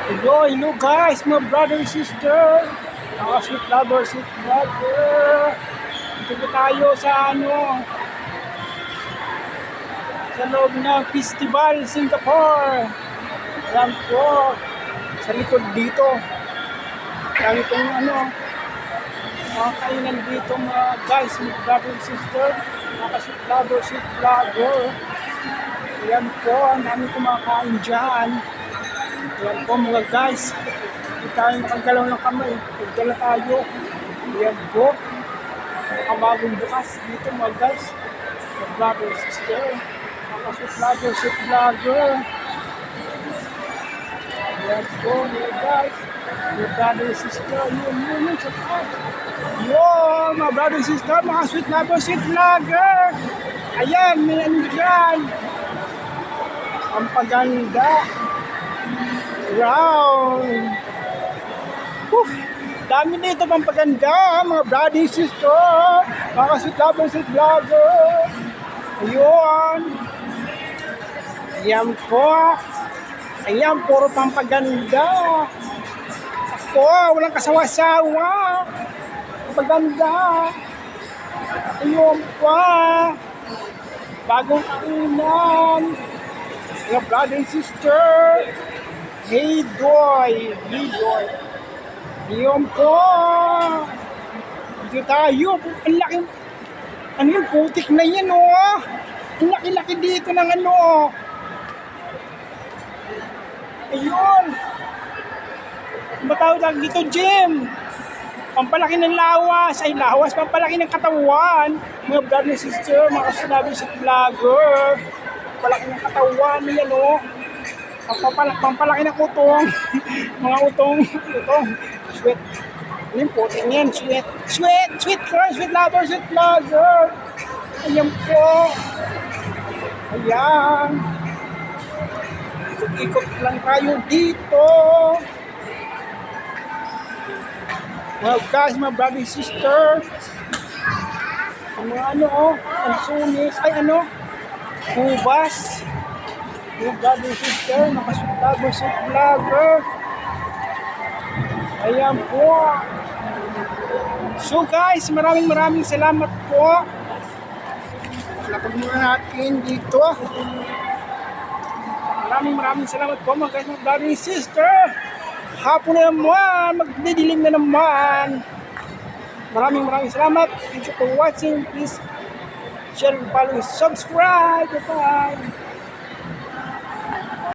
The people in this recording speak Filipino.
Hello guys, my brother and sister. Mga sweet lover, sweet brother. Dito po tayo sa sa loob ng festival Singapore. Ayan po, sa likod dito. Dami pong mga kainan dito mga guys, my brother and sister. Mga sweet lover, sweet vlogger. Ayan po, ang dami kumakain dyan. Ayan po mga guys, hindi tayo makagalaw ng kamay, pagdala tayo. Ayan po, nakabagong bukas dito mga guys, mga brother, sister, mga sweet vlogger, sweet vlogger. Ayan po mga guys, mga brother, sister, yun, sa taas. Yun, mga brother, sister, mga sweet vlogger, sweet vlogger. Ayan, may ano dyan. Ang paganda. Wow! Dami dito pang paganda, mga brother, sister, mga sweet lover, sweet vlogger. Ayun. Ayan po. Ayan, puro pang paganda. Ako, walang kasawa-sawa. Paganda. Ayun pa. Bagong kainan. Mga brother and sister. Hey Doy! Yun po! Dito tayo! Ang laki! Ano yung putik na yan oh! Ang laki-laki dito ng Ayun! Matawag dito gym! Pampalaki ng lawas! Ay lawas! Pampalaki ng katawan! Mga brother and sister! Mga sinabi sa vlogger! Pampalaki ng katawan! Yan oh! Pampalaki ng utong. Mga utong. Sweet. Ano yung puting yan? Sweet girl, sweet lover, sweet vlogger. Ayan po. Ayan. Ikot lang tayo dito. Mga guys, mga brother and sister. Mga ang sunis. Ay hubas. Yung brother sister, mga sweet vlogger. Ayan po. So guys, maraming salamat po. Lakad muna natin dito. Maraming salamat po mga guys, mga brother sister. Hapon na naman, magdidilim na naman. Maraming salamat. Thank you for watching. Please share, follow, subscribe. Bye-bye.